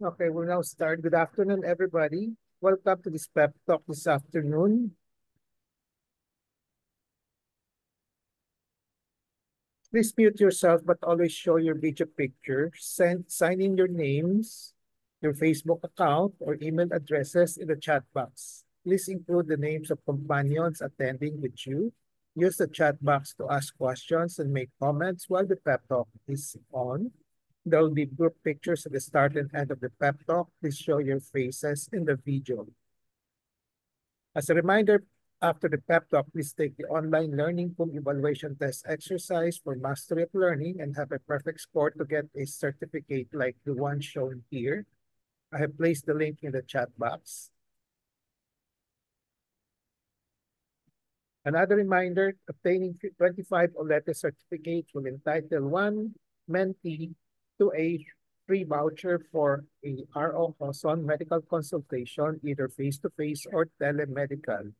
Okay, we'll now start. Good afternoon, everybody. Welcome to this pep talk this afternoon. Please mute yourself, but always show your video picture. Sign in your names, your Facebook account, or email addresses in the chat box. Please include the names of companions attending with you. Use the chat box to ask questions and make comments while the pep talk is on. There will be group pictures at the start and end of the pep talk. Please show your faces in the video. As a reminder, after the pep talk, please take the online learning boom evaluation test exercise for mastery of learning and have a perfect score to get a certificate like the one shown here. I have placed the link in the chat box. Another reminder, obtaining 25 OLETE certificates will entitle one mentee to a free voucher for a RO Hoson medical consultation, either face-to-face or telemedical.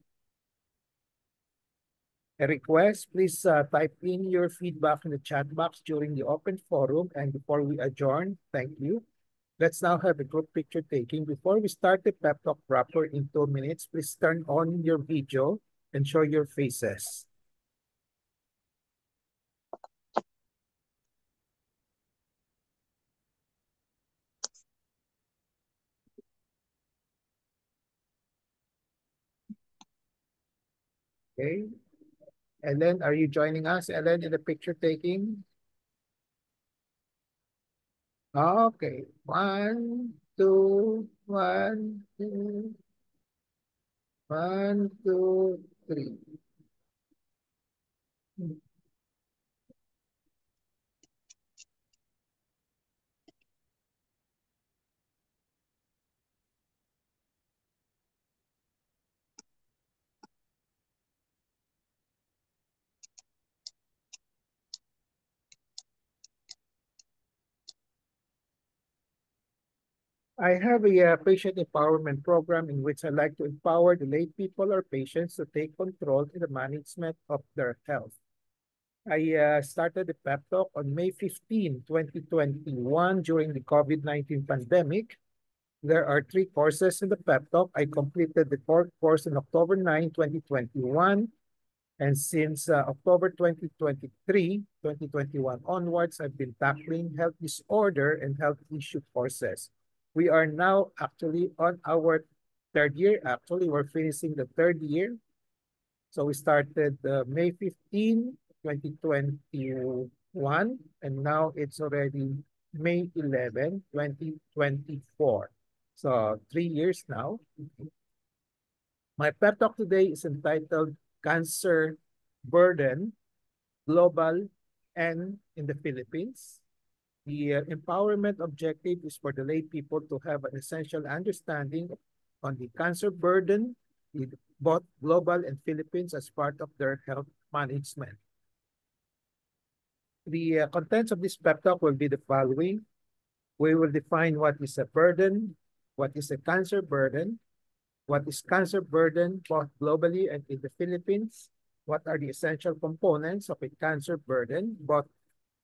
A request, please type in your feedback in the chat box during the open forum and before we adjourn. Thank you. Let's now have a group picture taking. Before we start the pep talk proper in 2 minutes, please turn on your video and show your faces. Okay. Ellen, are you joining us, Ellen, in the picture taking? Okay. One, two, one, two, one, two, three. I have a patient empowerment program in which I like to empower the lay people or patients to take control in the management of their health. I started the pep talk on May 15, 2021 during the COVID-19 pandemic. There are 3 courses in the pep talk. I completed the 4th course on October 9, 2021. And since October 2021 onwards, I've been tackling health disorder and health issue courses. We are now actually on our 3rd year. Actually, we're finishing the 3rd year. So we started May 15, 2021, and now it's already May 11, 2024. So 3 years now. My pep talk today is entitled Cancer Burden, Global and in the Philippines. The empowerment objective is for the lay people to have an essential understanding on the cancer burden in both global and Philippines as part of their health management. The contents of this pep talk will be the following. We will define what is a burden, what is a cancer burden, what is cancer burden both globally and in the Philippines, what are the essential components of a cancer burden both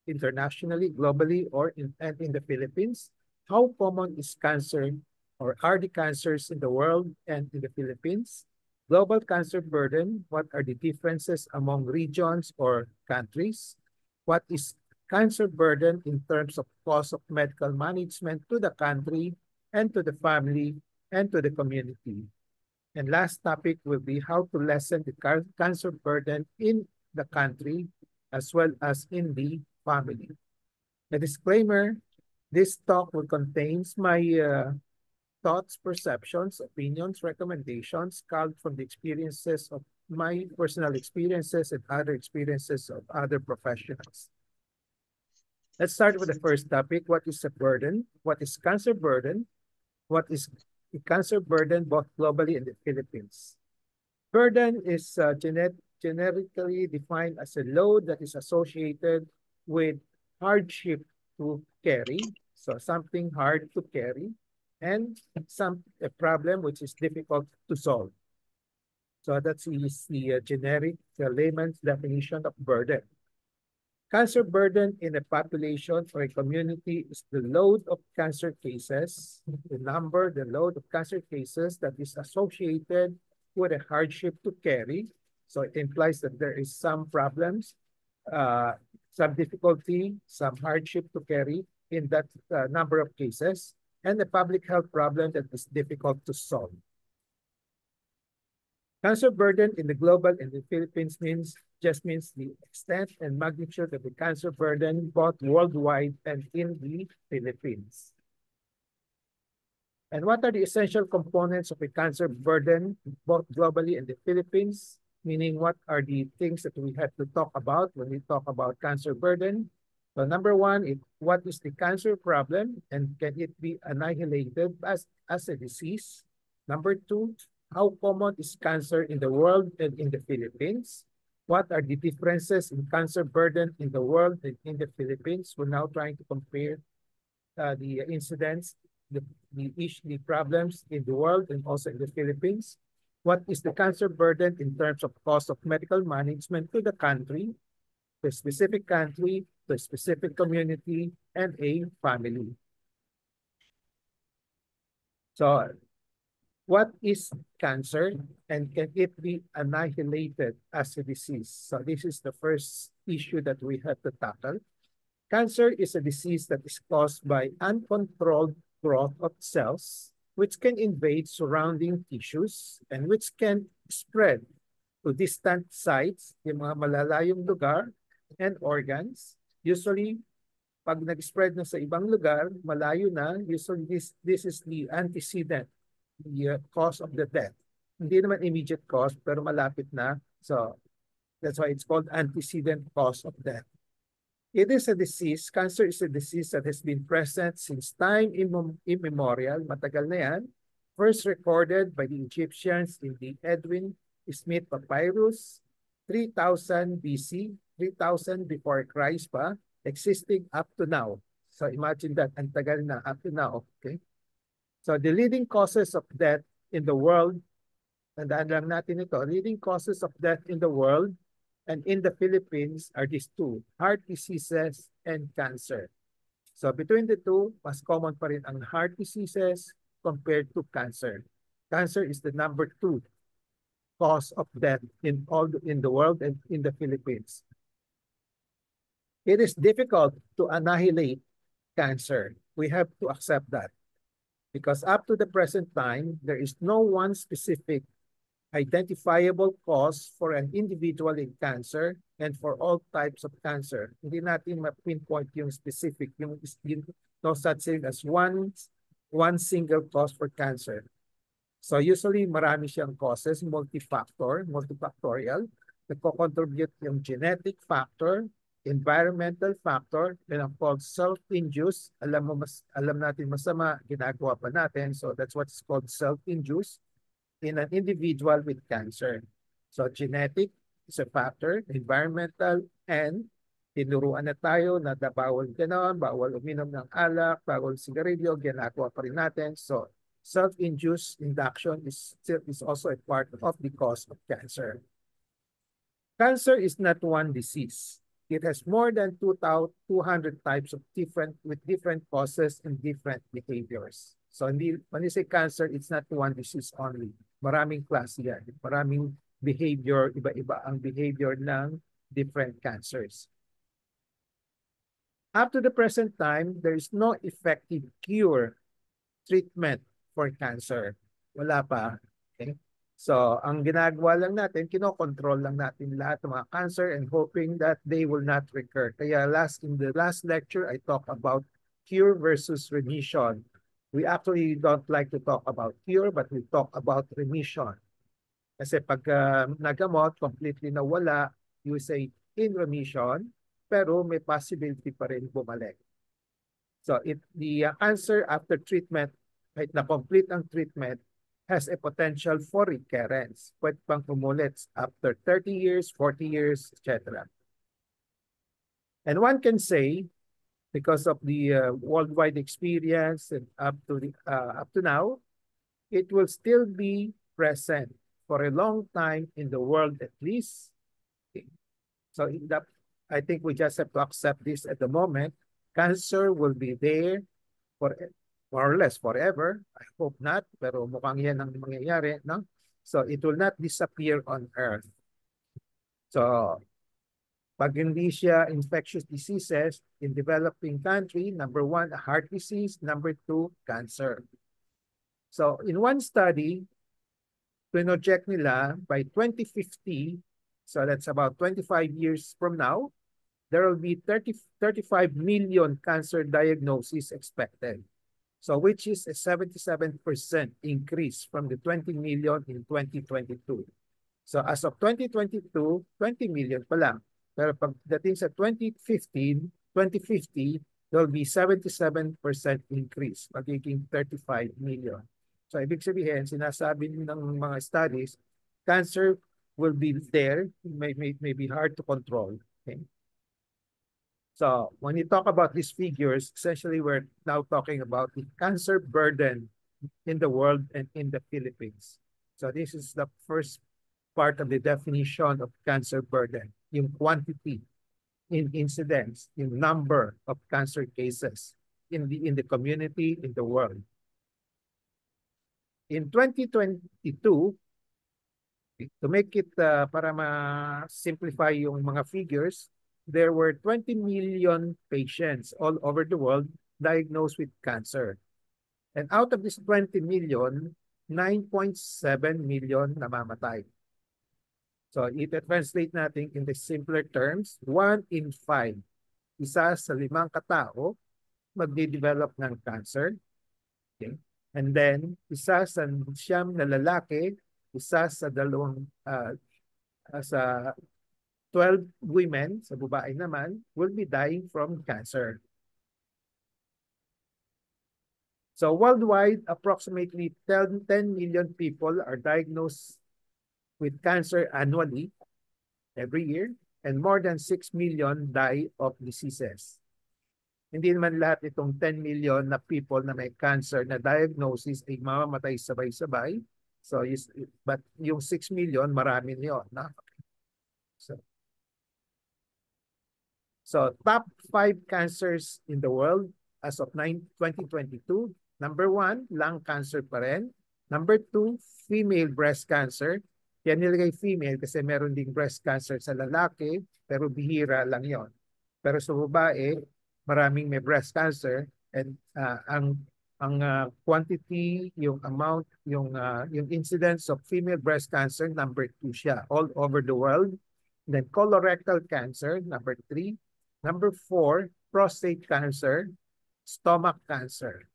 internationally, globally, or in the Philippines, how common is cancer or are the cancers in the world and in the Philippines, global cancer burden, what are the differences among regions or countries, what is cancer burden in terms of cost of medical management to the country and to the family and to the community. And last topic will be how to lessen the cancer burden in the country as well as in the family. A disclaimer, this talk will contain my thoughts, perceptions, opinions, recommendations culled from the experiences of my personal experiences and other experiences of other professionals. Let's start with the first topic. What is a burden? What is cancer burden? What is the cancer burden both globally and the Philippines? Burden is generically defined as a load that is associated with hardship to carry, so something hard to carry, and a problem which is difficult to solve. So that's the generic layman's definition of burden. Cancer burden in a population or a community is the load of cancer cases, the load of cancer cases that is associated with a hardship to carry. So it implies that there is some problems, some difficulty, some hardship to carry in that number of cases, and a public health problem that is difficult to solve. Cancer burden in the global and the Philippines means the extent and magnitude of the cancer burden both worldwide and in the Philippines. And what are the essential components of a cancer burden both globally and the Philippines? Meaning, what are the things that we have to talk about when we talk about cancer burden? So number one, what is the cancer problem and can it be annihilated as a disease? Number two, how common is cancer in the world and in the Philippines? What are the differences in cancer burden in the world and in the Philippines? We're now trying to compare the incidents, the problems in the world and also in the Philippines. What is the cancer burden in terms of cost of medical management to the country, the specific country, the specific community, and a family? So, what is cancer and can it be annihilated as a disease? So this is the first issue that we have to tackle. Cancer is a disease that is caused by uncontrolled growth of cells, which can invade surrounding tissues and which can spread to distant sites, yung mga malalayong lugar, and organs. Usually, pag nag-spread na sa ibang lugar, malayo na, usually this is the antecedent, the cause of the death. Hindi naman immediate cause, pero malapit na. So, that's why it's called antecedent cause of death. It is a disease, cancer is a disease that has been present since time immemorial, matagal na yan. First recorded by the Egyptians in the Edwin Smith Papyrus, 3000 BC, 3000 before Christ pa, existing up to now. So imagine that, ang tagal na up to now, okay? So the leading causes of death in the world, tandaan lang natin ito, leading causes of death in the world and in the Philippines are these two, heart diseases and cancer. So between the two, mas common pa rin ang heart diseases compared to cancer. Cancer is the number 2 cause of death in the world and in the Philippines. It is difficult to annihilate cancer. We have to accept that. Because up to the present time, there is no one specific identifiable cause for an individual in cancer and for all types of cancer. Hindi natin ma-pinpoint yung specific, yung no such thing as one single cause for cancer. So usually marami siyang causes, multifactorial. Nagko-contribute yung genetic factor, environmental factor, and ang called self-induced. Alam natin masama, ginagawa pa natin. So that's what's called self-induced in an individual with cancer. So genetic is a factor, environmental, and tinuruan na tayo na bawal ganon, bawal uminom ng alak, bawal sigarilyo, ginagawa pa rin natin. So self-induced induction is also a part of the cause of cancer. Cancer is not one disease. It has more than 200 types of different causes and different behaviors. So when you say cancer, it's not one disease only. Maraming klase yan. Maraming behavior, iba-iba ang behavior ng different cancers. Up to the present time, there is no effective cure treatment for cancer. Wala pa. Okay? So, ang ginagawa lang natin, kinokontrol lang natin lahat ng mga cancer and hoping that they will not recur. Kaya in the last lecture, I talked about cure versus remission. We actually don't like to talk about cure, but we talk about remission. Kasi pag nagamot, completely nawala, you say in remission, pero may possibility pa rin bumalik. So the cancer after treatment, kahit na-complete ang treatment, has a potential for recurrence. Pwede pang umulit after 30 years, 40 years, etc. And one can say, because of the worldwide experience and up to now, it will still be present for a long time in the world at least. Okay. So I think we just have to accept this at the moment. Cancer will be there for more or less forever. I hope not, pero mukhang yan ang mangyayari, no? So it will not disappear on Earth. So pag hindi siya infectious diseases in developing country, number one, heart disease, number two, cancer. So in one study, pinoject nila by 2050, so that's about 25 years from now, there will be 35 million cancer diagnoses expected. So which is a 77% increase from the 20 million in 2022. So as of 2022, 20 million pa lang. Pero pagdating sa 2050, there will be 77% increase, magiging 35 million. So ibig sabihin, sinasabi ng mga studies, cancer will be there, may be hard to control. Okay? So when you talk about these figures, essentially we're now talking about the cancer burden in the world and in the Philippines. So this is the first part of the definition of cancer burden, yung quantity, in incidence, yung number of cancer cases in the community, in the world. In 2022, to make it para ma-simplify yung mga figures, there were 20 million patients all over the world diagnosed with cancer. And out of this 20 million, 9.7 million namamatay. So i-translate natin in the simpler terms, 1 in 5, isa sa 5 katao magde-develop ng cancer. Okay? And then, isa sa 9 na lalaki, isa sa 12 women, sa babae naman, will be dying from cancer. So worldwide, approximately 10 million people are diagnosed with cancer annually, every year, and more than 6 million die of diseases. Hindi naman lahat itong 10 million na people na may cancer na diagnosis ay mamamatay sabay-sabay. So, but yung 6 million, marami niyo. Na? So, top 5 cancers in the world as of 2022. Number 1, lung cancer pa rin. Number 2, female breast cancer. Yan nilagay female kasi meron ding breast cancer sa lalaki, pero bihira lang yon. Pero sa babae, maraming may breast cancer, and ang quantity, yung amount, yung incidence of female breast cancer, number 2 siya all over the world. And then colorectal cancer, number 3. Number 4, prostate cancer, stomach cancer.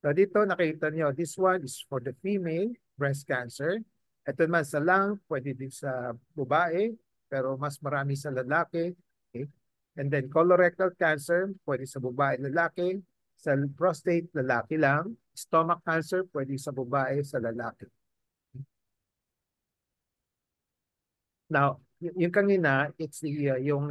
So dito nakita niyo, this one is for the female breast cancer. Ito naman sa lung, pwede din sa babae, pero mas marami sa lalaki. Okay? And then colorectal cancer, pwede sa babae, lalaki. Sa prostate, lalaki lang. Stomach cancer, pwede sa babae, sa lalaki. Now, yung kanina, it's yung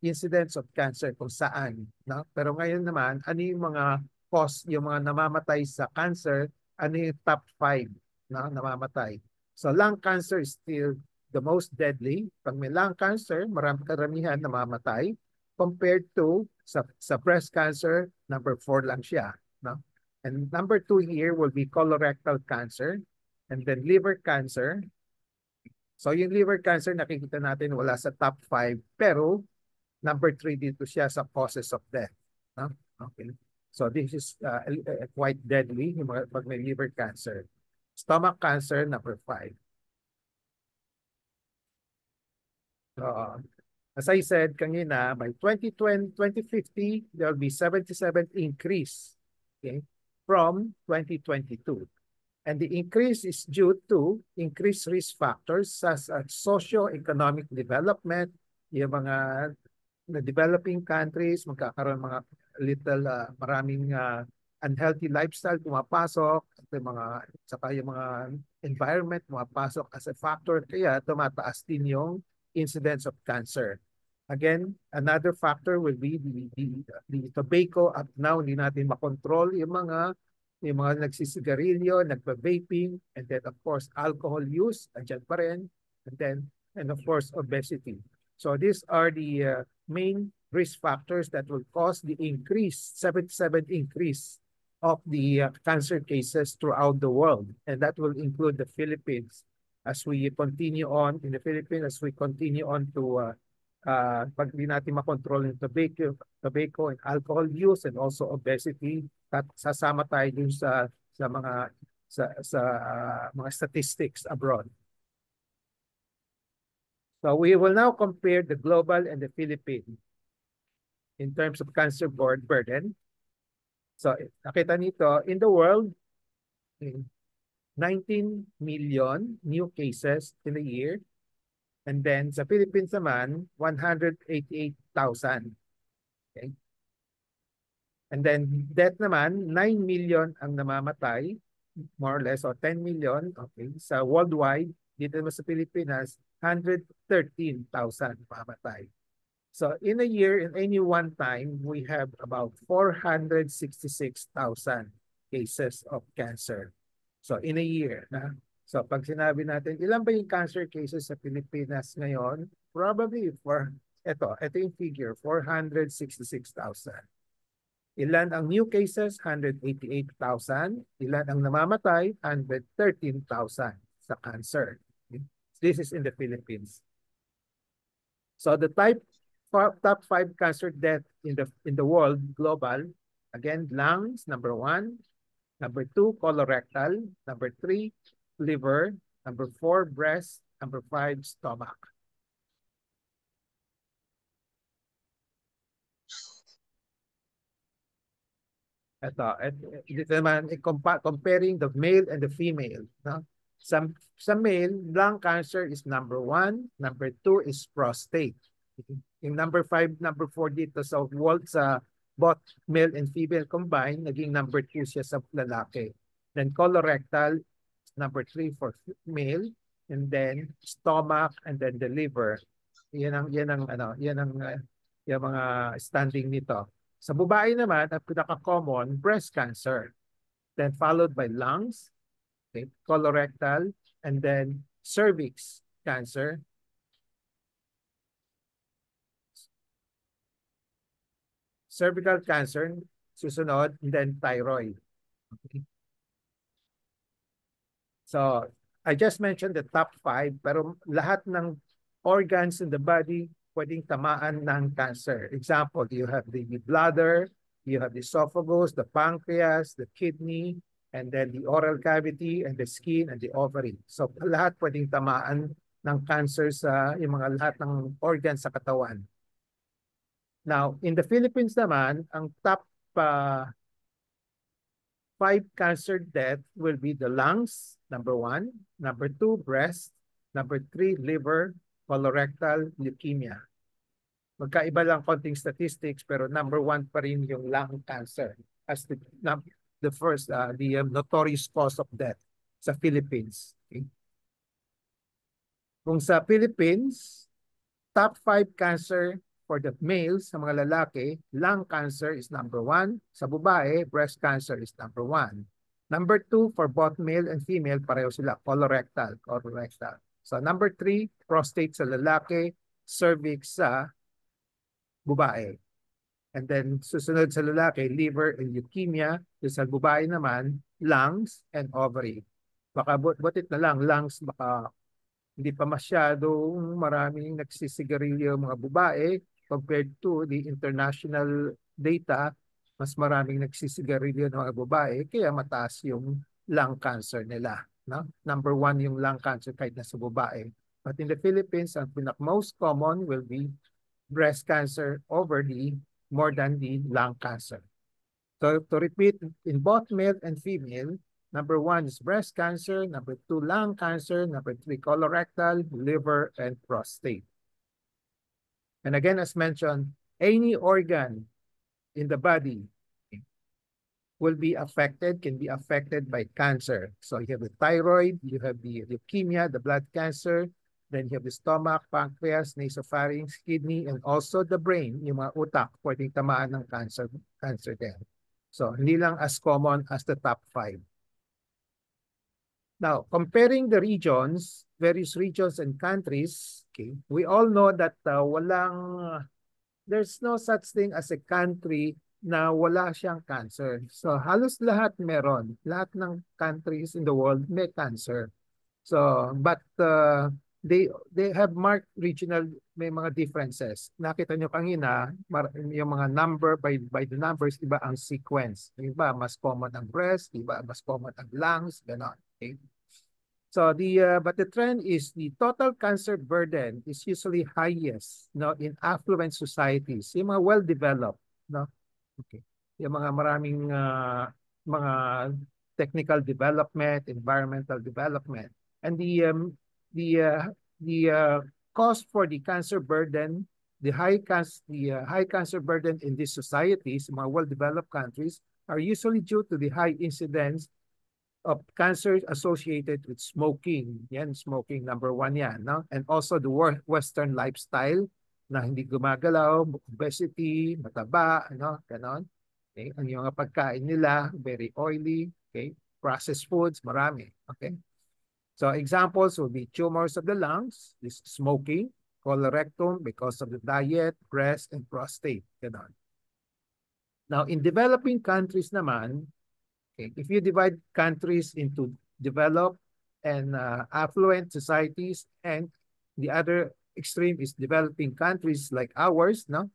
incidence of cancer kung saan. No? Pero ngayon naman, ano yung mga cause, yung mga namamatay sa cancer, ano yung top 5 na namamatay. So lung cancer is still the most deadly. Pag may lung cancer, karamihan namamatay. Compared to sa breast cancer, number 4 lang siya. No? And number 2 here will be colorectal cancer. And then liver cancer. So yung liver cancer, nakikita natin wala sa top 5. Pero number 3 dito siya sa causes of death. No? Okay. So this is quite deadly pag may liver cancer. Stomach cancer, number 5. As I said kanina, by 2050, there will be 77 increase, okay, from 2022. And the increase is due to increased risk factors such as socio-economic development, yung mga developing countries, magkakaroon mga maraming unhealthy lifestyle pumapasok, saka yung mga environment pumapasok as a factor, kaya tumataas din yung incidence of cancer. Again, another factor will be the tobacco. Up now, hindi natin makontrol yung mga nagsisigarilyo, nagpa-vaping, and then of course, alcohol use, andyan pa rin, and of course, obesity. So these are the main risk factors that will cause the increase, 77 increase of the cancer cases throughout the world. And that will include the Philippines as we continue on in the Philippines, as we continue on to pag di natin makontrol yung tobacco and alcohol use and also obesity, at sasama tayo dun sa mga mga statistics abroad. So we will now compare the global and the Philippine in terms of cancer burden. So nakita nito, in the world, 19 million new cases in a year. And then sa Philippines naman, 188,000. Okay? And then death naman, 9 million ang namamatay, more or less, or 10 million. Okay? Sa worldwide, dito naman sa Pilipinas, 113,000 namamatay. So in a year, in any one time, we have about 466,000 cases of cancer. So in a year, so pag sinabi natin, ilan ba yung cancer cases sa Pilipinas ngayon? Probably ito yung figure, 466,000. Ilan ang new cases? 188,000. Ilan ang namamatay? 113,000 sa cancer. This is in the Philippines. So the top 5 cancer death in the world, global, again, lungs, number 1. Number 2, colorectal. Number 3, liver. Number 4, breast. Number 5, stomach. Ito naman, comparing the male and the female. No? Sa male, lung cancer is number 1. Number 2 is prostate. Yung number 5, number 4 dito sa world sa both male and female combined, naging number 2 siya sa lalaki. Then colorectal, number 3 for male, and then stomach, and then the liver. Yan ang yung mga standing nito. Sa babae naman, ang pinaka-common, breast cancer. Then followed by lungs, okay, colorectal, and then cervix cancer. Cervical cancer, susunod, and then thyroid. Okay. So, I just mentioned the top 5, pero lahat ng organs in the body pwedeng tamaan ng cancer. Example, you have the bladder, you have the esophagus, the pancreas, the kidney, and then the oral cavity, and the skin, and the ovary. So, lahat pwedeng tamaan ng cancer sa yung mga lahat ng organs sa katawan. Now, in the Philippines naman, ang top 5 cancer death will be the lungs, number 1. Number 2, breast. Number 3, liver, colorectal, leukemia. Magkaiba lang konting statistics, pero number 1 pa rin yung lung cancer as the first, the notorious cause of death sa Philippines. Okay? Kung sa Philippines, top 5 cancer for the males, sa mga lalaki, lung cancer is number 1. Sa babae, breast cancer is number 1. Number 2, for both male and female, pareho sila, colorectal. So number 3, prostate sa lalaki, cervix sa babae. And then susunod sa lalaki, liver and leukemia. Sa babae naman, lungs and ovary. Baka butit na lang, lungs, baka hindi pa masyadong maraming nagsisigarilyo mga babae compared to the international data, mas maraming nagsisigarilyo ng mga babae, kaya mataas yung lung cancer nila. No? Number 1 yung lung cancer kahit nasa babae. But in the Philippines, ang most common will be breast cancer more than the lung cancer. So to repeat, in both male and female, number 1 is breast cancer, number 2, lung cancer, number 3, colorectal, liver, and prostate. And again, as mentioned, any organ in the body will be affected, can be affected by cancer. So you have the thyroid, you have the leukemia, the blood cancer, then you have the stomach, pancreas, nasopharynx, kidney, and also the brain, yung mga utak, pwedeng tamaan ng cancer din. So hindi lang as common as the top 5. Now, comparing the regions, various regions and countries, Okay? We all know that there's no such thing as a country na wala siyang cancer. So halos lahat meron. Lahat ng countries in the world may cancer. So, but they have marked regional, may mga differences. Nakita nyo kanina, yung mga number, by the numbers, iba ang sequence. Iba, mas common ang breast, iba, mas common ang lungs, gano'n. Okay? So, but the trend is the total cancer burden is usually highest, no, in affluent societies, yung mga well-developed, no? Okay. Yung mga maraming mga technical development, environmental development. And the uh, cost for the cancer burden, the high cancer burden in these societies, mga well-developed countries, are usually due to the high incidence of cancer associated with smoking. Yan, smoking number one yan, no? And also the Western lifestyle na hindi gumagalaw, obesity, mataba, ano, ganon. Okay? Ang yung mga pagkain nila, very oily, okay? Processed foods, marami, okay? So examples would be tumors of the lungs, this smoking, colorectal because of the diet, breast, and prostate. Ganon. Now, in developing countries naman, okay, if you divide countries into developed and affluent societies, and the other extreme is developing countries like ours, no?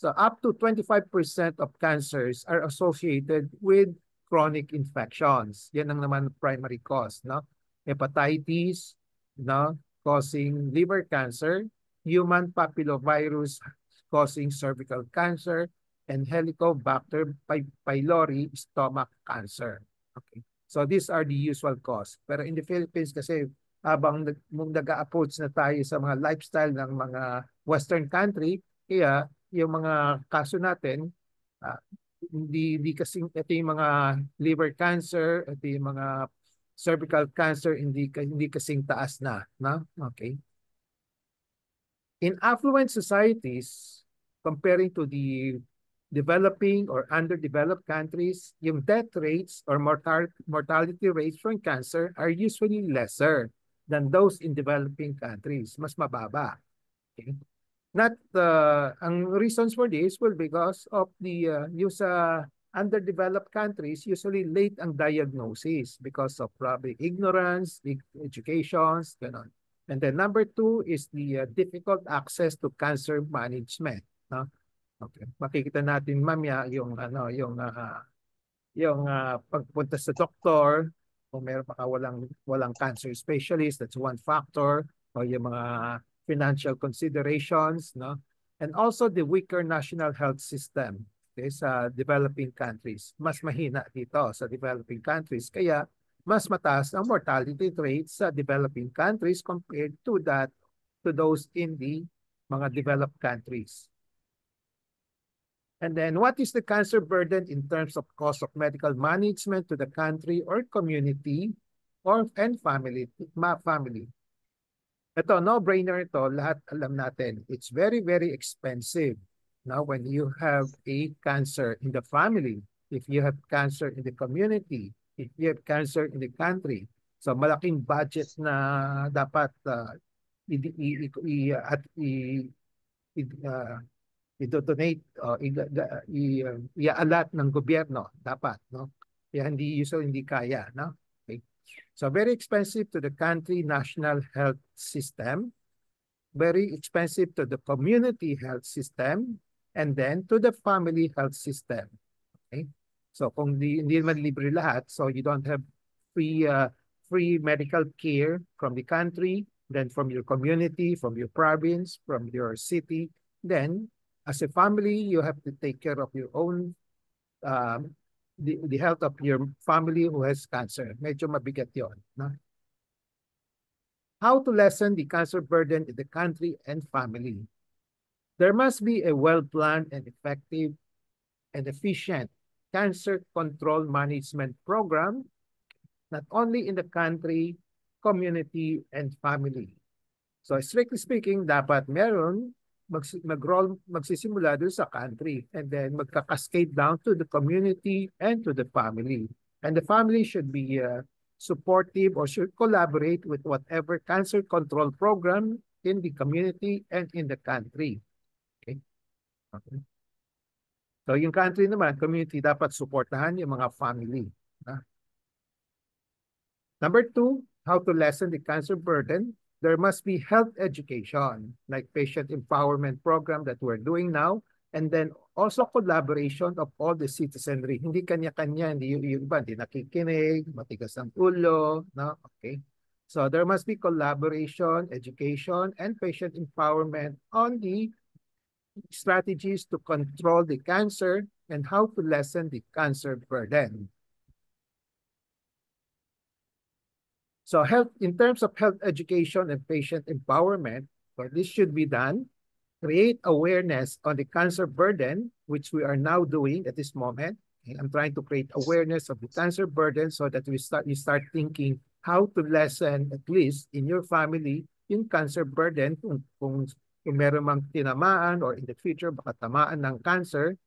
So up to 25% of cancers are associated with chronic infections. Yan ang naman primary cause, no? Hepatitis, no? Causing liver cancer, human papillovirus causing cervical cancer, and Helicobacter pylori stomach cancer. Okay. So these are the usual cause. Pero in the Philippines kasi habang nag-a-approach na tayo sa mga lifestyle ng mga Western country, kaya yung mga kaso natin, hindi kasing ito yung mga liver cancer, ito yung mga cervical cancer, hindi kasing taas na. No? Okay. In affluent societies, comparing to the developing or underdeveloped countries, yung death rates or mortality rates from cancer are usually lesser than those in developing countries. Mas mababa. Okay? Not ang reasons for this will because of the yung sa underdeveloped countries, usually late ang diagnosis because of probably ignorance, educations, ganon. And then number two is the difficult access to cancer management. No? Okay. Makikita natin mamaya yung pagpunta sa doktor, kung meron pa walang cancer specialist, that's one factor, o yung mga financial considerations, no? And also the weaker national health system, okay, sa developing countries. Mas mahina dito sa developing countries, kaya mas mataas ang mortality rate sa developing countries compared to those in the mga developed countries. And then what is the cancer burden in terms of cost of medical management to the country or community and family? Ito, no-brainer ito, lahat alam natin. It's very, very expensive. Now, when you have a cancer in the family, if you have cancer in the community, if you have cancer in the country, so malaking budget na dapat i-donate, i-alat ng gobyerno, dapat, no? Kaya usually hindi kaya, no? Okay. So very expensive to the country national health system, very expensive to the community health system, and then to the family health system. Okay? So kung hindi naman libre lahat, so you don't have free medical care from the country, then from your community, from your province, from your city, then as a family, you have to take care of your own, the health of your family who has cancer. Medyo mabigat yun. No? How to lessen the cancer burden in the country and family? There must be a well-planned and effective and efficient cancer control management program, not only in the country, community, and family. So strictly speaking, dapat meron magsisimula doon sa country and then magka-cascade down to the community and to the family. And the family should be supportive or should collaborate with whatever cancer control program in the community and in the country. Okay? Okay. So yung country naman, community, dapat suportahan yung mga family. Number two, how to lessen the cancer burden. There must be health education, like patient empowerment program that we're doing now, and then also collaboration of all the citizenry. Hindi kanya-kanya, hindi yung iba, hindi nakikinig, matigas ang ulo, no? Okay. So there must be collaboration, education, and patient empowerment on the strategies to control the cancer and how to lessen the cancer burden. So in terms of health education and patient empowerment, so this should be done. Create awareness on the cancer burden, which we are now doing at this moment. Okay, I'm trying to create awareness of the cancer burden so that you start thinking how to lessen, at least in your family, yung cancer burden kung meron mang tinamaan or in the future baka tamaan ng cancer.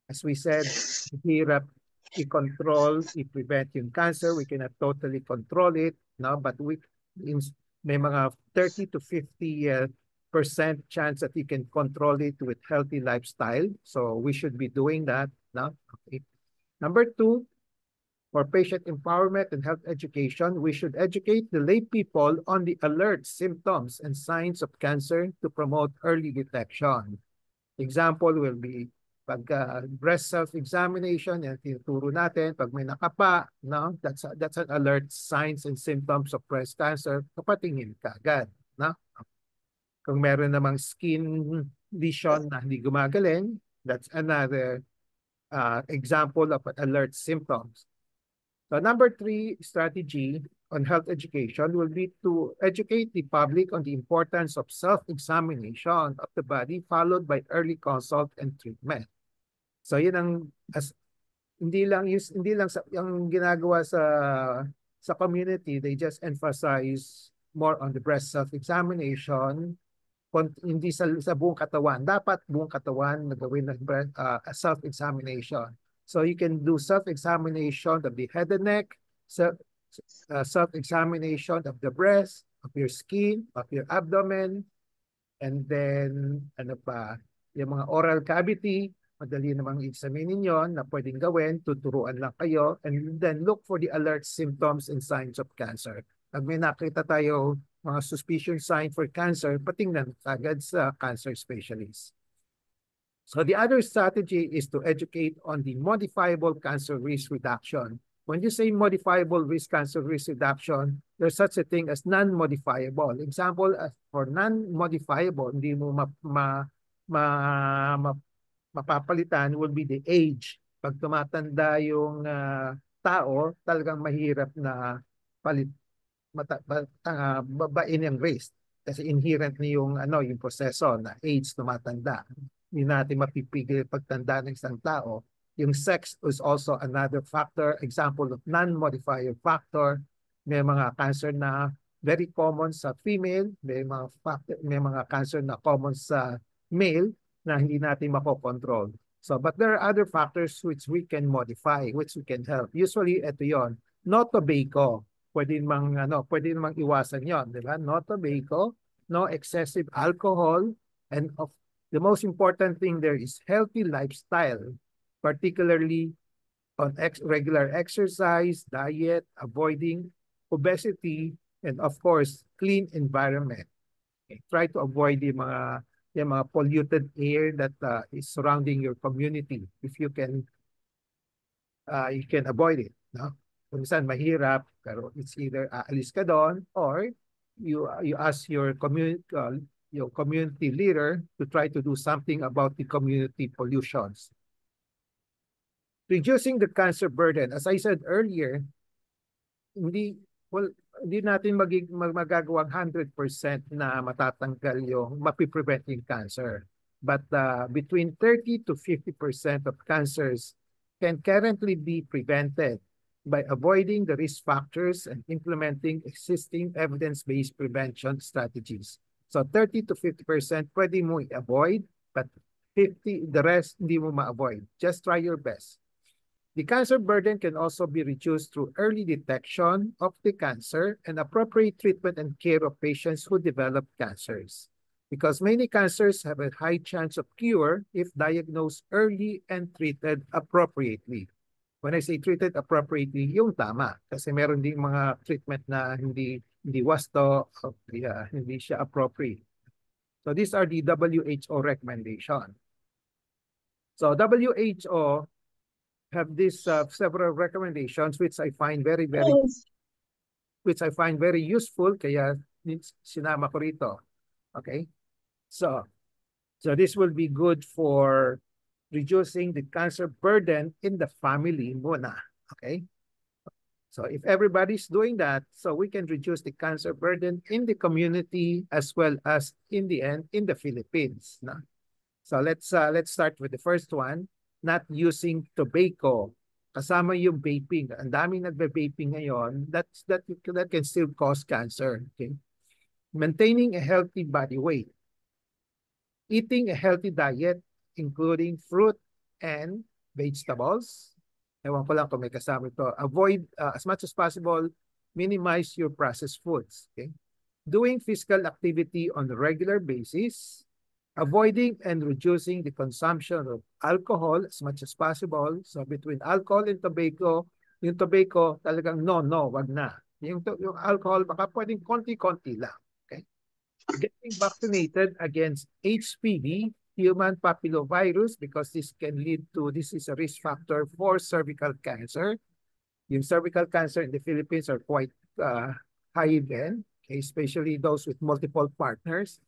As we said, hirap i-control, i-prevent yung cancer. We cannot totally control it, no? But may mga 30 to 50% chance that you can control it with healthy lifestyle. So we should be doing that, no? Okay. Number two, for patient empowerment and health education, we should educate the lay people on the alert symptoms and signs of cancer to promote early detection. Example will be pag breast self-examination, yan tinuturo natin. Pag may nakapa, no? That's an alert signs and symptoms of breast cancer. Kapatingin ka agad. No? Kung meron namang skin lesion na hindi gumagaling, that's another example of alert symptoms. So number three strategy on health education will be to educate the public on the importance of self-examination of the body followed by early consult and treatment. So yun ang hindi lang yung ginagawa sa community, they just emphasize more on the breast self-examination, hindi sa buong katawan. Dapat buong katawan na gawin ng self-examination. So you can do self-examination of the head and neck, self-examination of the breast, of your skin, of your abdomen, and then ano pa, yung mga oral cavity, madali namang examinin yon na pwedeng gawin, tuturuan lang kayo, and then look for the alert symptoms and signs of cancer. Pag may nakita tayo mga suspicion sign for cancer, patingnan agad sa cancer specialist. So the other strategy is to educate on the modifiable cancer risk reduction. When you say modifiable cancer risk reduction, there's such a thing as non-modifiable. Example, for non-modifiable, hindi mo mapapalitan will be the age. Pag tumatanda yung tao, talagang mahirap na babain yung risk. Kasi inherent ni yung proseso na age tumatanda. Hindi natin mapipigil pagtanda ng isang tao. Yung sex is also another factor. Example of non-modifier factor. May mga cancer na very common sa female, may mga cancer na common sa male na hindi natin makokontrol. So, but there are other factors which we can modify, which we can help. Usually, ito yon, no tobacco. Pwede namang iwasan yon, di ba? No tobacco, no excessive alcohol, and the most important thing there is healthy lifestyle, particularly on regular exercise, diet, avoiding obesity, and of course, clean environment. Okay. Try to avoid yung mga polluted air that is surrounding your community. If you can avoid it. No? Kung minsan mahirap, pero it's either aalis ka doon or you ask your community leader to try to do something about the community pollutions. Reducing the cancer burden. As I said earlier, hindi natin magagawang 100% na matatanggal yung mapiprevent yung cancer. But between 30 to 50% of cancers can currently be prevented by avoiding the risk factors and implementing existing evidence-based prevention strategies. So 30 to 50% pwede mo i-avoid, but the rest hindi mo ma-avoid. Just try your best. The cancer burden can also be reduced through early detection of the cancer and appropriate treatment and care of patients who develop cancers. Because many cancers have a high chance of cure if diagnosed early and treated appropriately. When I say treated appropriately, yung tama. Kasi meron ding mga treatment na hindi wasto, hindi siya appropriate. So these are the WHO recommendation. So WHO have these several recommendations which I find very useful, kaya sinama ko rito. Okay? So this will be good for reducing the cancer burden in the family muna. Okay? So if everybody's doing that, so we can reduce the cancer burden in the community as well as in the end in the Philippines. No? So let's start with the first one, not using tobacco. Kasama yung vaping. Ang daming nagbe-vaping ngayon, that can still cause cancer. Okay? Maintaining a healthy body weight. Eating a healthy diet, including fruit and vegetables. Ewan ko lang kung may kasama ito. Avoid, as much as possible, minimize your processed foods. Okay? Doing physical activity on a regular basis. Avoiding and reducing the consumption of alcohol as much as possible. So between alcohol and tobacco, yung tobacco talagang no, wag na. Yung alcohol, baka pwedeng konti-konti lang. Okay? Getting vaccinated against HPV, human papillovirus, because this is a risk factor for cervical cancer. Yung cervical cancer in the Philippines are quite high then, okay, especially those with multiple partners.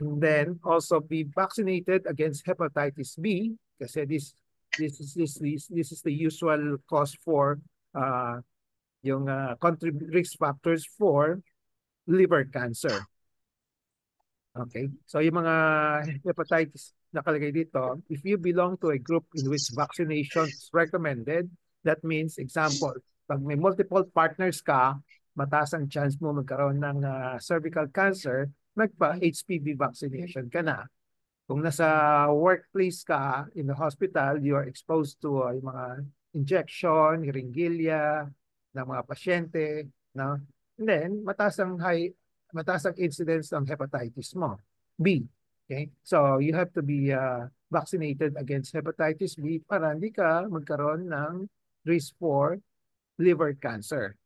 And then also be vaccinated against hepatitis B, kasi this is the usual cause for yung risk factors for liver cancer. Okay, so yung mga hepatitis nakalagay dito, if you belong to a group in which vaccination is recommended, that means, example, pag may multiple partners ka, mataas ang chance mo magkaroon ng cervical cancer, magpa-HPV vaccination ka na. Kung nasa workplace ka, in the hospital, you are exposed to yung mga injection, hiringilya, ng mga pasyente, no? And then, mataas ang incidence ng hepatitis mo. B. Okay? So, you have to be vaccinated against hepatitis B para hindi ka magkaroon ng risk for liver cancer.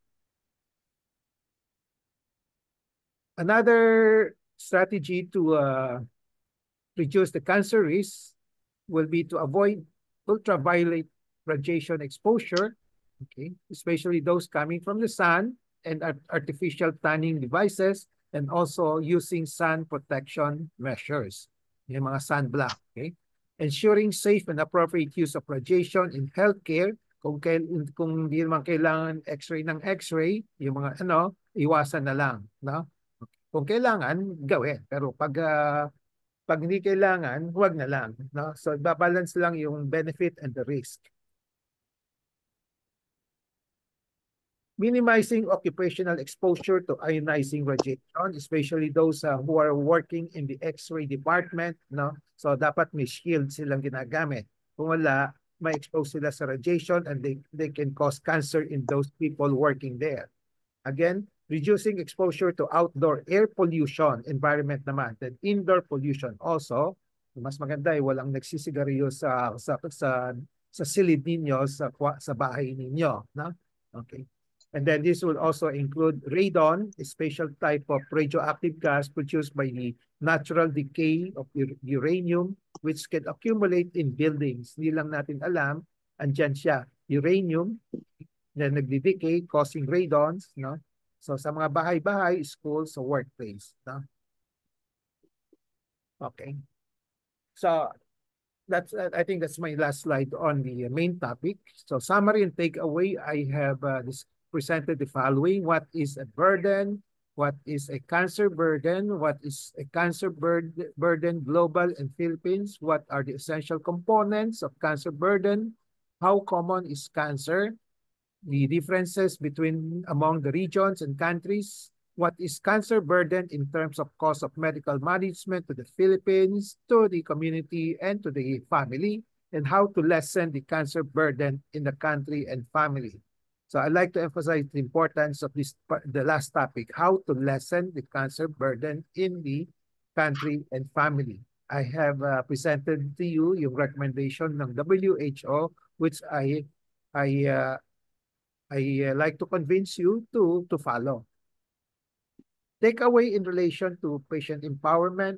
Another strategy to reduce the cancer risk will be to avoid ultraviolet radiation exposure, okay, especially those coming from the sun and artificial tanning devices, and also using sun protection measures, yung mga sunblock, okay? Ensuring safe and appropriate use of radiation in healthcare. Kung hindi naman kailangan x-ray ng x-ray, yung mga iwasan na lang, no? Kung kailangan, gawin. Pero pag hindi kailangan, huwag na lang, no? So balance lang yung benefit and the risk. Minimizing occupational exposure to ionizing radiation, especially those who are working in the X-ray department, no? So dapat may shield silang ginagamit. Kung wala, may expose sila sa radiation and they can cause cancer in those people working there. Again, reducing exposure to outdoor air pollution, environment naman, and indoor pollution also. Mas maganda ay walang nagsisigarilyo sa silid ninyo, sa bahay ninyo, no? Okay. And then this will also include radon, a special type of radioactive gas produced by the natural decay of uranium, which can accumulate in buildings. Hindi lang natin alam, andyan siya, uranium, na nagdi-decay, causing radons, no? So sa mga bahay-bahay, schools, so workplace, no? Okay. So I think that's my last slide on the main topic. So summary and takeaway, I have presented the following. What is a burden? What is a cancer burden? What is a cancer burden global and Philippines? What are the essential components of cancer burden? How common is cancer? The differences among the regions and countries. What is cancer burden in terms of cost of medical management to the Philippines, to the community, and to the family? and how to lessen the cancer burden in the country and family. So I'd like to emphasize the importance of the last topic, how to lessen the cancer burden in the country and family. I have presented to you yung recommendation ng WHO, which I like to convince you to follow. Takeaway in relation to patient empowerment: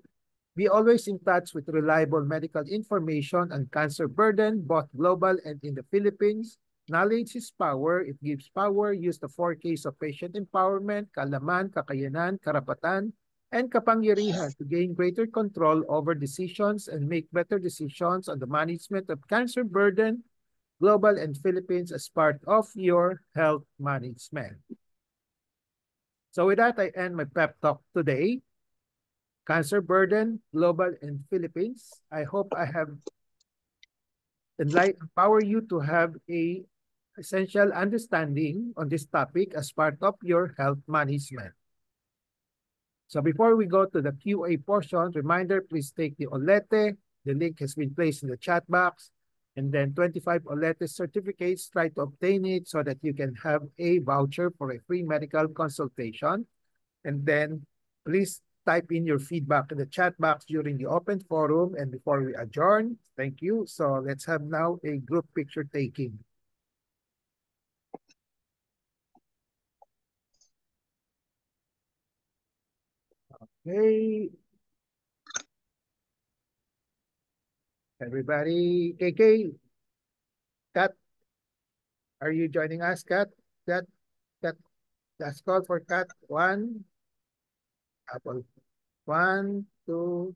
be always in touch with reliable medical information on cancer burden, both global and in the Philippines. Knowledge is power. It gives power. Use the 4Ks of patient empowerment: kaalaman, kakayanan, karapatan, and kapangyarihan to gain greater control over decisions and make better decisions on the management of cancer burden, global and Philippines as part of your health management. So with that, I end my pep talk today. Cancer burden, global and Philippines. I hope I have empower you to have a essential understanding on this topic as part of your health management. So before we go to the QA portion, reminder, please take the Olete. The link has been placed in the chat box. And then 25 Olete certificates, try to obtain it so that you can have a voucher for a free medical consultation. And then please type in your feedback in the chat box during the open forum and before we adjourn. Thank you. So let's have now a group picture taking. Okay. Everybody, KK, Kat, are you joining us, Kat? Kat, last call for Kat. One, Apple. 1, 2.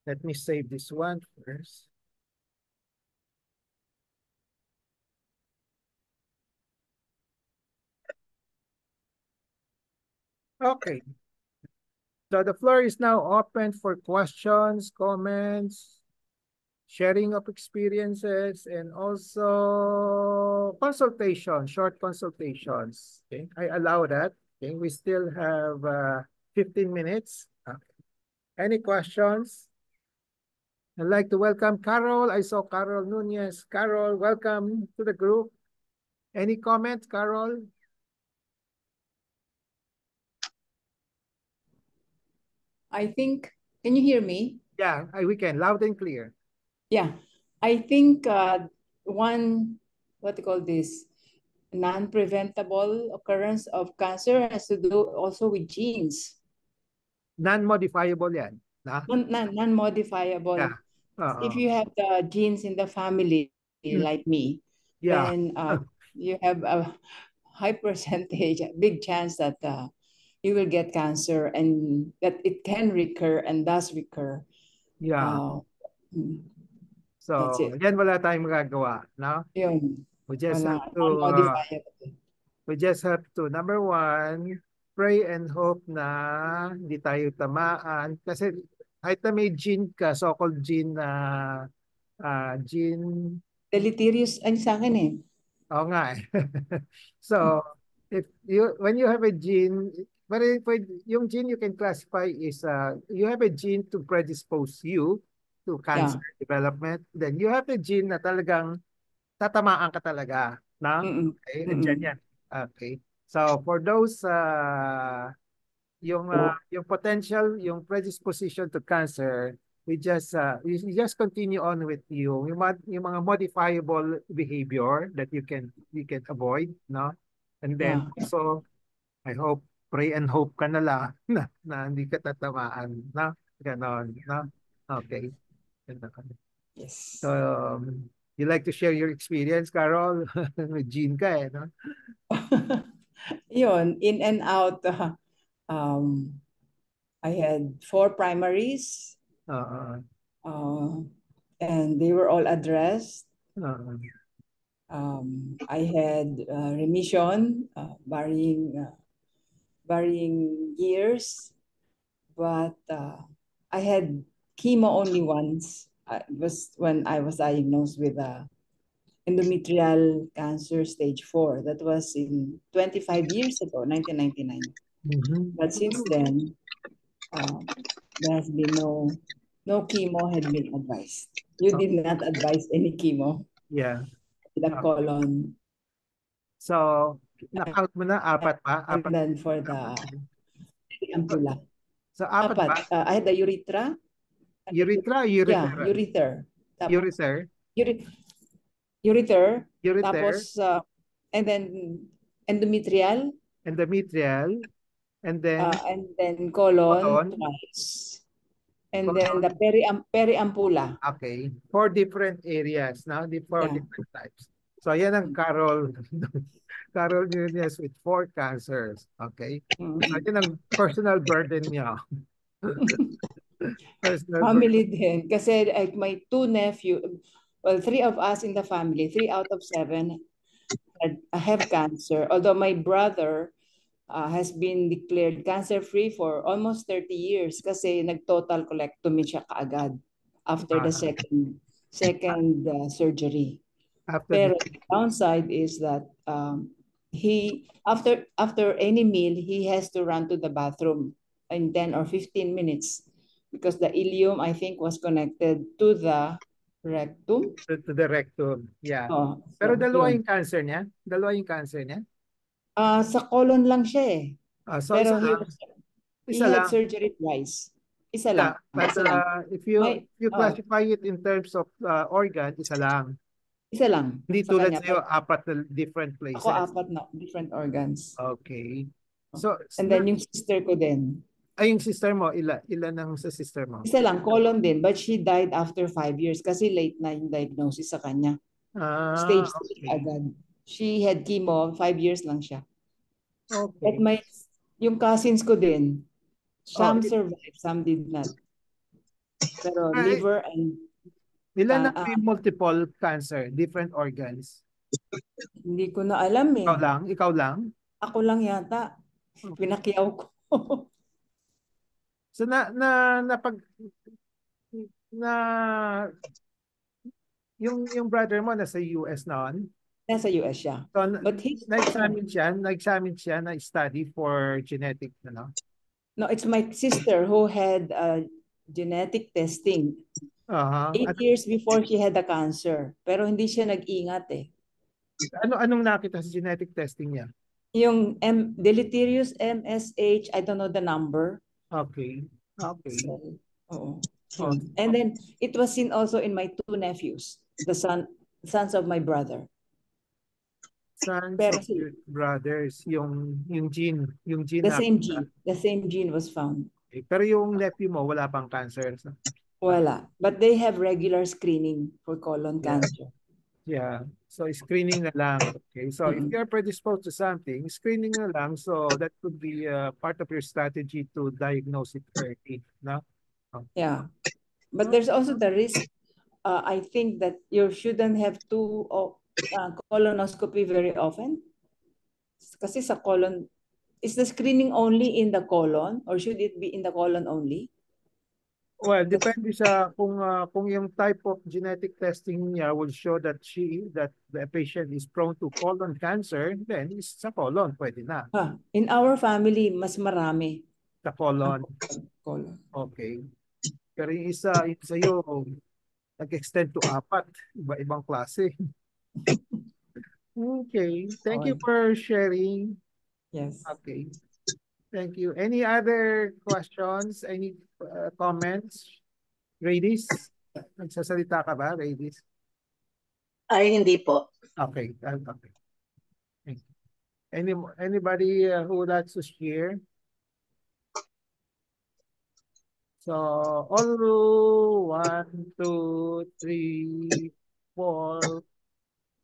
Let me save this one first. Okay. So the floor is now open for questions, comments, sharing of experiences, and also consultation, short consultations. Okay, I allow that. Okay, we still have 15 minutes. Any questions? I'd like to welcome Carol. I saw Carol Nunez. Carol, welcome to the group. Any comments, Carol? I think, can you hear me? Yeah, we can, loud and clear. Yeah, I think one, what do you call this, non-preventable occurrence of cancer has to do also with genes. Non-modifiable yan. Non-modifiable. Yeah. If you have the genes in the family, like me, yeah. then you have a high percentage, a big chance that you will get cancer and that it can recur and does recur. Yeah. So, yan wala tayong magagawa, no? Yun. We just have to, number one, pray and hope na hindi tayo tamaan. Kasi kahit na may gene ka, so-called gene gene... Deleterious, ano sa akin eh. Oo nga eh. So, when you have a gene, but yung gene you can classify is, you have a gene to predispose you to cancer development. Then you have a gene na talagang tatamaan ka talaga. Na? Okay, andyan yan. Okay. So, for those, yung potential, yung predisposition to cancer, we just continue on with yung mga modifiable behavior that you can avoid, no? And then so I hope, pray and hope ka na lang na hindi ka tatamaan, no? Ganon, no? Okay. Yes. So you like to share your experience, Carol? With gene ka eh, no? Yun, in and out. I had 4 primaries. And they were all addressed. I had remission, varying years, but I had chemo only once. It was when I was diagnosed with endometrial cancer stage 4. That was in 25 years ago, 1999. But since then, there has been no no chemo had been advised. You did not advise any chemo. Yeah. The colon. So, na-count mo na apat pa? And Apat. then for the ampula. So, apat Apat. pa? I had the urethra. Urethra, Yeah, urethra. ureter. Ureter. Ureter. Ureter. Tapos, and then endometrial. Endometrial. And then Colon colon. twice. And then Colon. the periampula. Okay. 4 different areas now, the 4 Yeah. different types. So, yan ang Carol. Carol Nunez with 4 cancers. Okay. So, yan ang personal burden niya. Personal Family burden. din. Kasi like my 2 nephew, well, 3 of us in the family, 3 out of 7 have cancer. Although my brother has been declared cancer-free for almost 30 years kasi nag-total colectomy siya kaagad after the second surgery. After Pero the downside is that he after any meal he has to run to the bathroom in 10 or 15 minutes because the ileum I think was connected to the rectum. to the rectum. Yeah. Oh, Pero so, dalawa yun. yung cancer niya? Dalawa yung cancer niya? Sa colon lang siya eh. So Pero isa lang. he Isa had lang. surgery twice. Isa Yeah, lang. but Isa lang. if you classify it in terms of organ, isa lang. Isa lang. Hindi Sa tulad kanya. sa'yo, apat na different Ako places. apat na different organs. Okay. So, And then yung sister ko din. Ay, yung sister mo, ilan ang sa sister mo? Isa lang, colon din. But she died after 5 years kasi late na yung diagnosis sa kanya. Stage 3 Okay. agad. She had chemo, 5 years lang siya. Okay. At yung cousins ko din, some survived, some did not. Pero liver and... Ilan na may multiple cancer, different organs? Hindi ko na alam eh. Ikaw lang? Ikaw lang? Ako lang yata. Pinakyaw ko. So yung brother mo nasa US noon? Nasa US siya. So, But nag-examine siya na study for genetic, ano? No, it's my sister who had genetic testing. 8 years before she had the cancer. Pero hindi siya nag-ingat eh. Anong nakita sa genetic testing niya? Yung deleterious MSH, I don't know the number. Okay. Okay. So, and then it was seen also in my 2 nephews, the sons of my brother. Sons of your brothers, yung gene. The same gene was found. Okay. Pero yung nephew mo, wala pang cancer? Wala. But they have regular screening for colon cancer. Yeah. So screening na lang. Okay. So if you're predisposed to something, screening na lang. So that could be part of your strategy to diagnose it early. No? Yeah. But there's also the risk. I think that you shouldn't have to colonoscopy very often. Kasi sa colon, is the screening only in the colon or should it be in the colon only? Well, depende sa kung yung type of genetic testing niya will show that the patient is prone to colon cancer, then is sa colon, pwede na. In our family, mas marami. Sa colon. Colon. Okay. Pero yung isa sa'yo, nag-extend to 4, iba-ibang klase. Okay. Thank you for sharing. Yes. Okay. Thank you. Any other questions? Any comments? Ladies? Nagsasalita ka ba, ladies? Ay, hindi po. Okay. Okay. Anybody who would like to share? So, all 1, 2, 3, 4,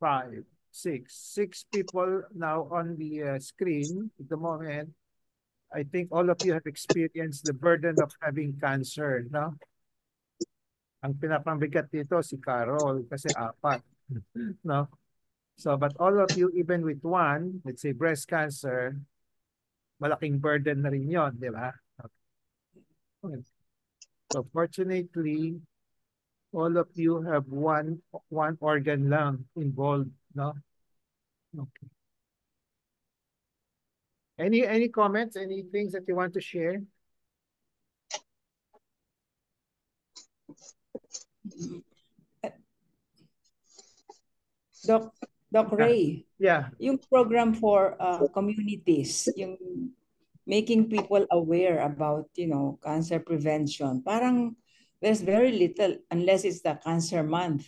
5, 6. 6 people now on the screen at the moment. I think all of you have experienced the burden of having cancer, no? Ang pinapambigat dito si Carol kasi 4, no? So, but all of you, even with 1, let's say breast cancer, malaking burden na rin yun, di ba? Okay. So, fortunately, all of you have one organ lang involved, no? Okay. Any comments, any things that you want to share? Doc Ray, Yeah. yung program for communities, yung making people aware about, cancer prevention, parang there's very little unless it's the cancer month.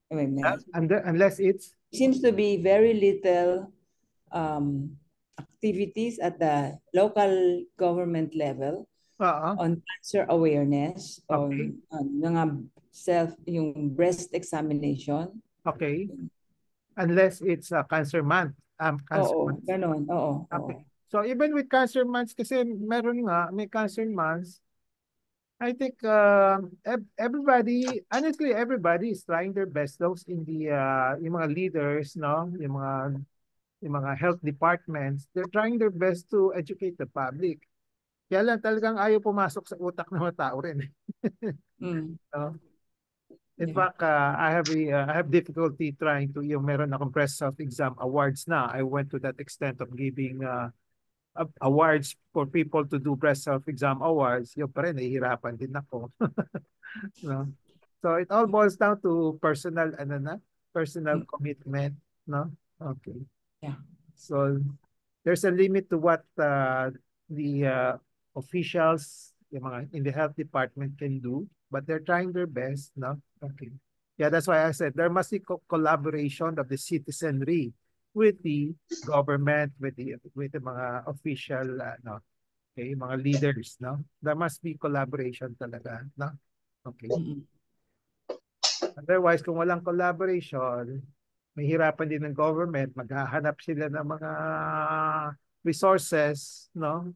I mean, Unless it's seems to be very little activities at the local government level on cancer awareness, okay. on mga yung breast examination. Okay. Unless it's a cancer month. Cancer Oo, month. ganon. Oo, Okay. oo. So even with cancer months, kasi may cancer months, I think honestly, everybody is trying their best. Those in the yung mga leaders, no, yung mga health departments, they're trying their best to educate the public. Kaya lang talagang ayaw pumasok sa utak ng mga tao rin. No? In fact, I have difficulty trying to, yung meron akong breast self-exam awards na. I went to that extent of giving awards for people to do breast self-exam awards. Yung pa rin, nahihirapan din ako. No? So it all boils down to personal commitment, no? Okay. Yeah. So there's a limit to what the officials in the health department can do, but they're trying their best, no? Okay. Yeah, that's why I said there must be collaboration of the citizenry with the government, with the mga official, no? Okay, mga leaders, no? There must be collaboration talaga, no? Okay. Otherwise, kung walang collaboration, mahirapan din ng government, maghahanap sila ng mga resources, no?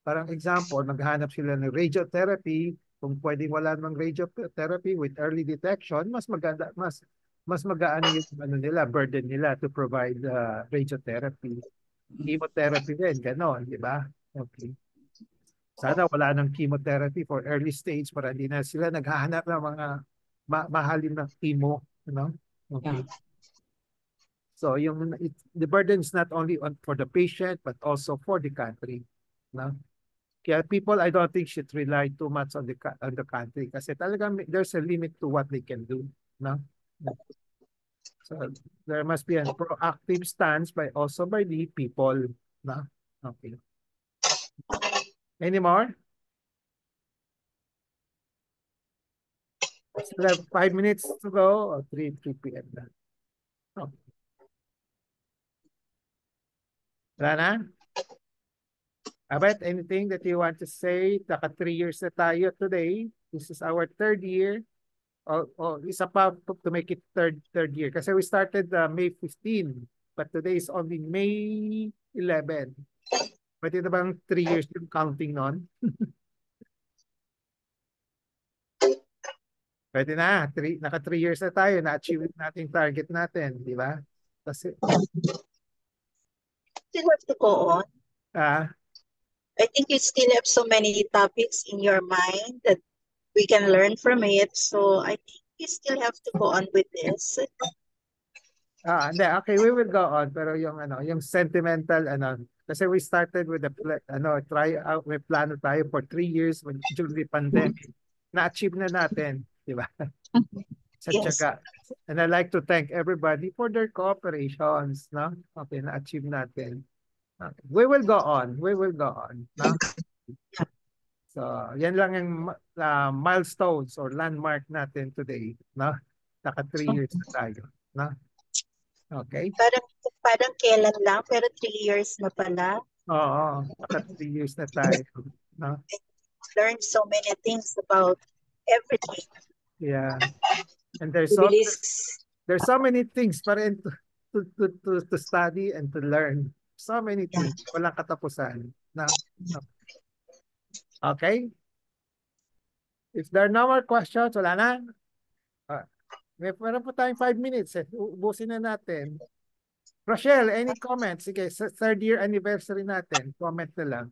Parang example, maghahanap sila ng radiotherapy, kung pwedeng wala namang radiotherapy with early detection, mas maganda, mas magaan yung nila, burden nila to provide radiotherapy. Chemotherapy din, ganon, di ba? Okay. Sana wala nang chemotherapy for early stage para hindi na sila naghahanap ng mga mahalin na chemo, no? Okay. Yeah. So the burden is not only for the patient but also for the country, no? Kaya people, I don't think should rely too much on the country kasi talagang there's a limit to what they can do, no? So there must be a proactive stance also by the people, no? Okay. Any more? Still have 5 minutes to go or 3 p.m. na. Oh. Wala na? Abet, anything that you want to say? Naka 3 years na tayo today. This is our 3rd year. Isa pa to make it third year. Kasi we started May 15, but today is only May 11. Pwede na bang 3 years yung counting nun? Pwede na. Naka 3 years na tayo. Na-achieve natin target natin. Di ba? Kasi, Still have to go on. I think you still have so many topics in your mind that we can learn from it. So I think you still have to go on with this. Hindi, okay, we will go on. Pero yung sentimental, kasi we started with try out, may plano tayo for 3 years during the pandemic. Na-achieve na natin, di ba? Sa Yes. tiyaga. And I'd like to thank everybody for their cooperations, no? Okay, na-achieve natin. Okay. We will go on. We will go on, no? So, yan lang yung milestones or landmark natin today, no? Naka 3 years na tayo, no? Okay? Parang kailan lang, pero 3 years na pala. Oo, naka 3 years na tayo, no? Learned so many things about everything. Yeah. And there's so many things pa rin to study and to learn. So many things. Walang katapusan. No? Okay? If there are no more questions, wala na. Meron po tayong 5 minutes. Ubusin na natin. Rochelle, any comments? Sige, sa 3rd year anniversary natin. Comment na lang.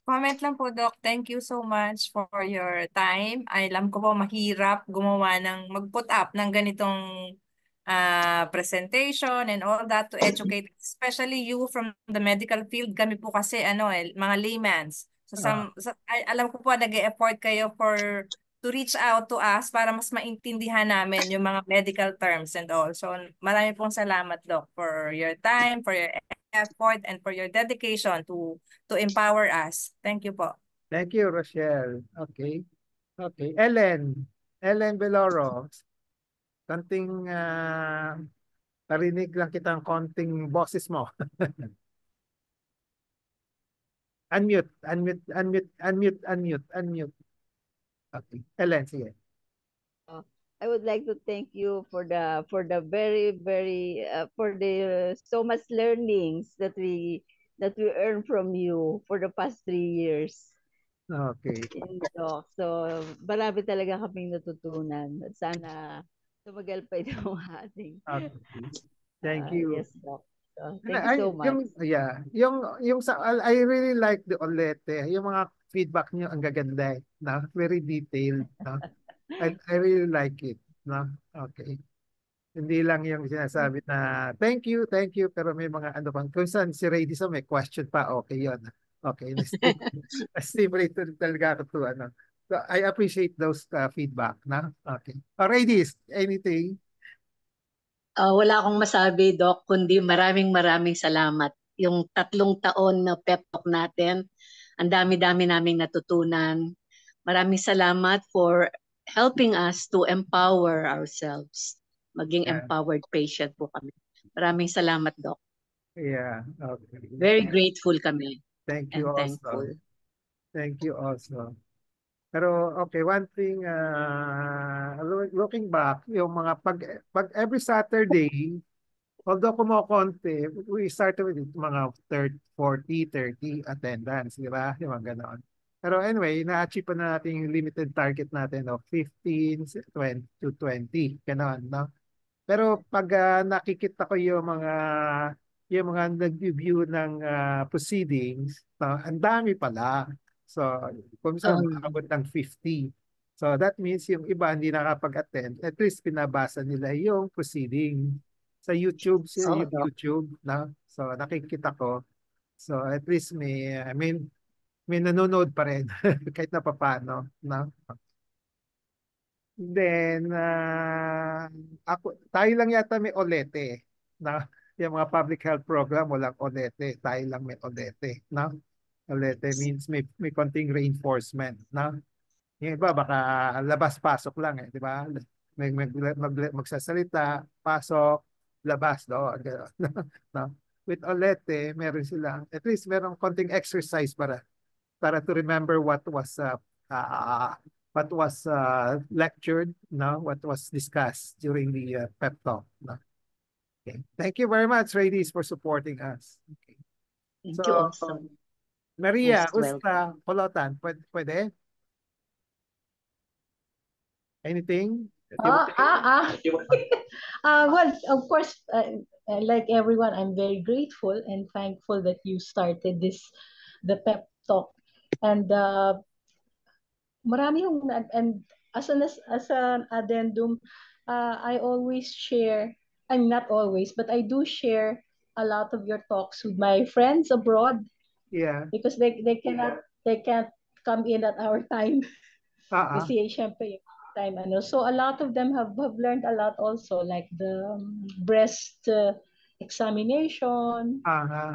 Comment lang po, Doc. Thank you so much for your time. Alam ko po mahirap gumawa mag-put up ng ganitong presentation and all that to educate, especially you from the medical field. Kami po kasi mga laymans. So alam ko po nag-e-effort kayo for reach out to us para mas maintindihan namin yung mga medical terms and all. So marami pong salamat, Doc, for your time, for your effort, and for your dedication to empower us. Thank you po. Thank you, Rochelle. Okay. Okay. Ellen Beloro. Konting parinig lang kitang konting boses mo. Unmute. Okay. Ellen, sige. I would like to thank you for the very for the so much learnings that we earned from you for the past 3 years. Okay. So marami talaga kaming natutunan. Sana tumagal pa itong ating. Okay. Thank you. Yes, Doc. Thank you so much. Yung sa I really like the Olete. Yung mga feedback niyo ang gaganda, no? Very detailed, no? I really like it, no? Okay. Hindi lang yung sinasabi na thank you, pero may mga ano pang kung saan si Ray Dizon may question pa, okay yun. Okay, na-stimulate talaga ako to ano. So I appreciate those feedback, na? Okay. Ray Diz, anything? Wala akong masabi, Doc, kundi maraming salamat. Yung 3 taon na pep talk natin, ang dami-dami naming natutunan. Maraming salamat for helping us to empower ourselves. Maging empowered patient po kami. Maraming salamat, Doc. Yeah, okay. Very grateful kami. Thank you and also. thankful. Thank you also. Pero okay, one thing, looking back, yung mga pag every Saturday, although kumukonti, we started with mga 30 attendance, di ba? Yung mga ganon. Pero anyway, na-achieve pa na natin yung limited target natin of 15 to 20, ganon, no? Pero pag nakikita ko yung mga nag-review ng proceedings, ang dami pala. So, kung saan makakabot ng 50. So, that means yung iba hindi nakapag-attend, at least pinabasa nila yung proceeding sa YouTube, YouTube, no? So, nakikita ko. So, at least may nanonood pa rin kahit na papaano, no? Then, tayo lang yata may Olete, na yung mga public health program, walang Olete. Tayo lang may Olete, no? Olete means may konting reinforcement, no? Yung iba, baka labas-pasok lang, di ba? Magsasalita, pasok, labas, no? No? With Olete, meron silang, at least meron konting exercise para to remember what was lectured, no? What was discussed during the pep talk. No? Okay. Thank you very much, ladies, for supporting us. Okay. Thank you also. Maria, Most usta, polotan, pwede? Anything? Well, of course, like everyone, I'm very grateful and thankful that you started the pep talk, and marami yung, and as an addendum, I always share. I'm not always, but I do share a lot of your talks with my friends abroad. Yeah. Because they can't come in at our time. Kasi syempre time ano. So a lot of them have learned a lot also, like the breast examination.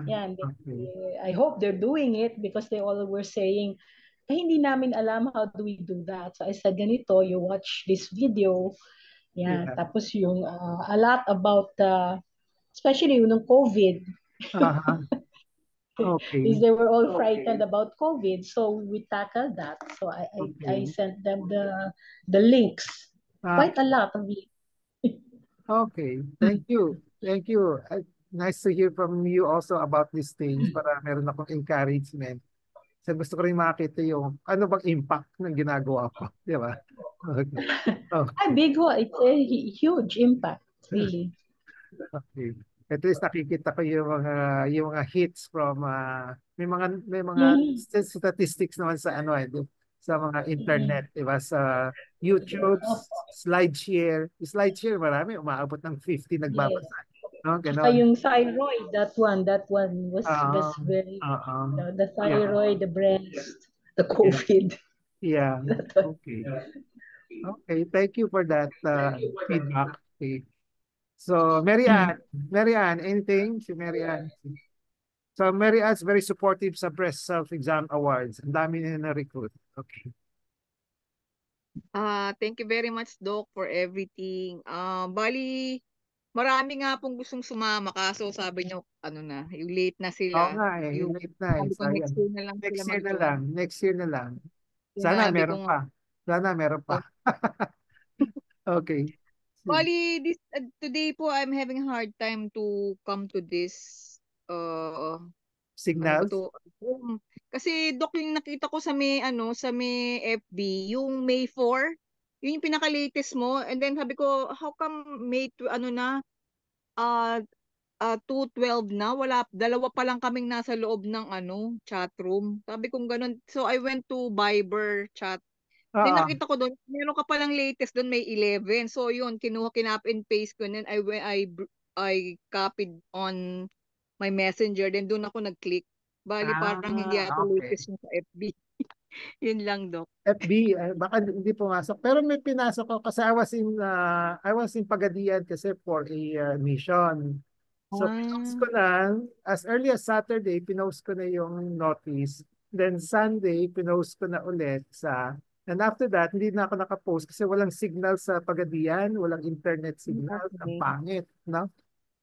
Yan. Okay. I hope they're doing it because they all were saying, hindi namin alam how do we do that. So I said, ganito, you watch this video. Yan. Yeah. Tapos yung a lot about especially yung COVID. Okay. Because they were all frightened about COVID, so we tackled that. So I sent them the links, quite a lot of links. Okay, thank you. Nice to hear from you also about these things para meron akong encouragement. So gusto ko rin makita yung ano bang impact ng ginagawa ko, di ba? Okay. Big one. It's a huge impact, really. Okay. At least nakikita ko yung mga hits from may mga statistics naman sa sa mga internet, di ba? Sa YouTube, SlideShare. SlideShare marami umaabot ng 50 nagbabasa. No, ganon. Yung thyroid, that one was very the thyroid, the breast, the COVID. Yeah. Okay. Okay, thank you for that feedback. Okay. So, Mary Ann, anything? Si Mary Ann. So, Mary Ann's very supportive sa Breast Self-Exam Awards. Ang dami na na-recruit. Okay. Thank you very much, Doc, for everything. Bali, marami nga pong gustong sumama kaso sabi nyo, ano na, yung late na Oo sila. nga eh, Yung late na eh. sabi ko next Sayang. year na lang Next sila year na mag-join. lang. Next year na lang. Sana Sinabi ko meron nga. pa. Sana meron pa. Okay. Bali, today po I'm having a hard time to come to this ano ba Signals? to? Kasi Doc, yung nakita ko sa may FB, yung May 4, yun yung pinaka-latest mo, and then sabi ko, how come May uh 2:12 na, dalawa pa lang kaming nasa loob ng chat room. Sabi kong ganun. So I went to Viber chat. Then Oo. nakita ko doon, meron ka palang latest doon, May 11. So yun, kinap and paste ko, and then I copied on my messenger, then doon ako nag-click. Bali parang hindi ata Okay. latest yung sa FB. Yun lang, Doc. FB, baka hindi pumasok. Pero may pinasok ko kasi I was in Pagadian kasi for a mission. So pinost ko na, as early as Saturday, pinost ko na yung notice. Then Sunday, pinost ko na ulit and after that, hindi na ako nakapost kasi walang signal sa Pagadian, walang internet signal, ang Okay. pangit, no?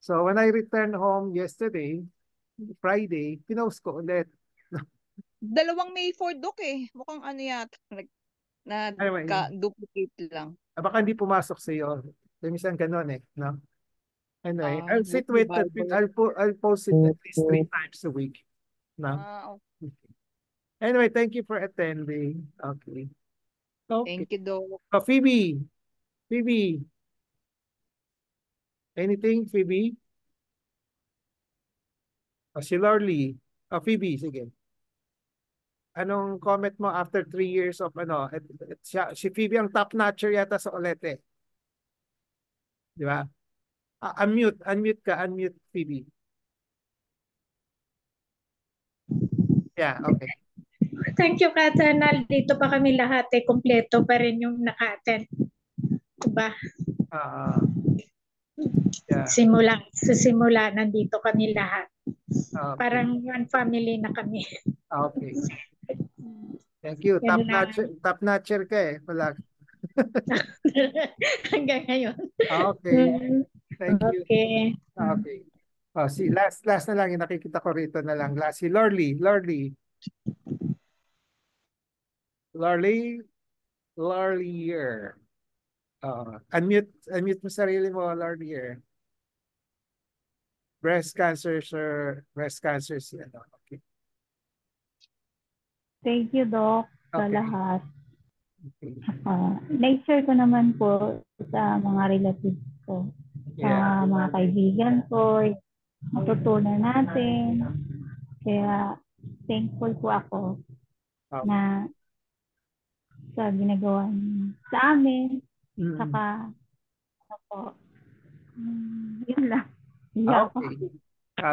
So when I returned home yesterday, Friday, pinost ko ulit. Dalawang May 4, Doc eh. Mukhang yata. Anyway, Duplicate lang. baka hindi pumasok sa iyo. Minsan ganun eh, no? Anyway, I'll sit Buti with that. Viber. I'll post it at least 3 times a week. No? Okay. Anyway, thank you for attending. Okay. Okay. Thank you, Doc. Oh, Phoebe. Anything, Phoebe? Oh, si Lorly. Oh, Phoebe, sige. Anong comment mo after 3 years of si Phoebe ang top notcher yata sa Olete. Di ba? Unmute Phoebe. Yeah, okay. Thank you, Kata. Nandito pa kami lahat eh. Kompleto pa rin yung naka-attend. Diba? Yeah. Simula, nandito kami lahat. Okay. Parang one family na kami. Okay. Thank you. Yan Top notcher ka eh. Wala. Hanggang ngayon. Okay. Thank you. Okay. Okay. Oh, last na lang yung nakikita ko rito na lang. Last si Lorly. Unmute mo sarili mo, Lorly. Breast cancer, sir. Breast cancer si Okay. Thank you, Doc, sa Okay. lahat. Okay. Na-share ko naman po sa mga relatives ko, sa mga kaibigan ko, natutunan natin. Kaya thankful po ako na sa ginagawa niyo sa amin. Saka, yun lang. Yeah. Okay.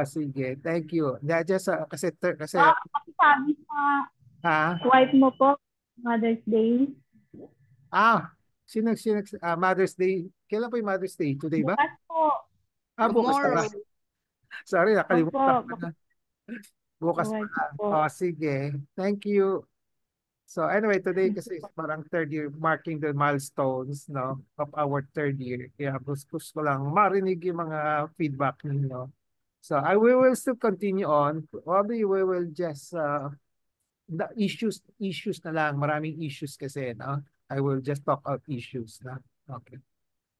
Sige. Thank you. Kasi Sabi sa wife mo po, Mother's Day. Mother's Day. Kailan po yung Mother's Day? Today ba? Bukas po. Bukas na ba? Sorry, nakalimutan ko na. Bukas pa. Sige. Thank you. So anyway, today kasi parang third year, marking the milestones of our third year. Kaya gusto ko lang marinig yung mga feedback ninyo. So we will still continue on. Probably we will just the issues na lang. Maraming issues kasi. I will just talk out issues. Okay.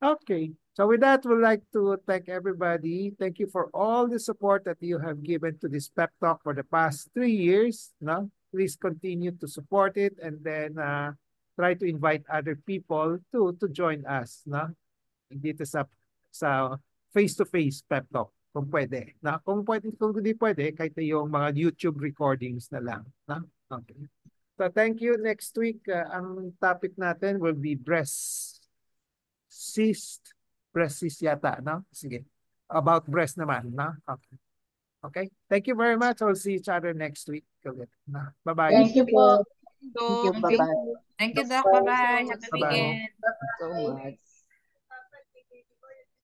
Okay. So with that, we'd like to thank everybody. Thank you for all the support that you have given to this pep talk for the past 3 years. Please continue to support it and then try to invite other people to join us dito sa face-to-face pep talk kung pwede. Kung hindi pwede, kahit yung mga YouTube recordings na lang. Okay. So thank you. Next week, ang topic natin will be breast cyst yata, Sige. About breast naman, Okay. Okay. Thank you very much. I'll see each other next week. Bye-bye. Thank you po. Doc. Bye-bye. Thank you, Doc. Bye-bye. Happy Bye-bye. weekend. So much.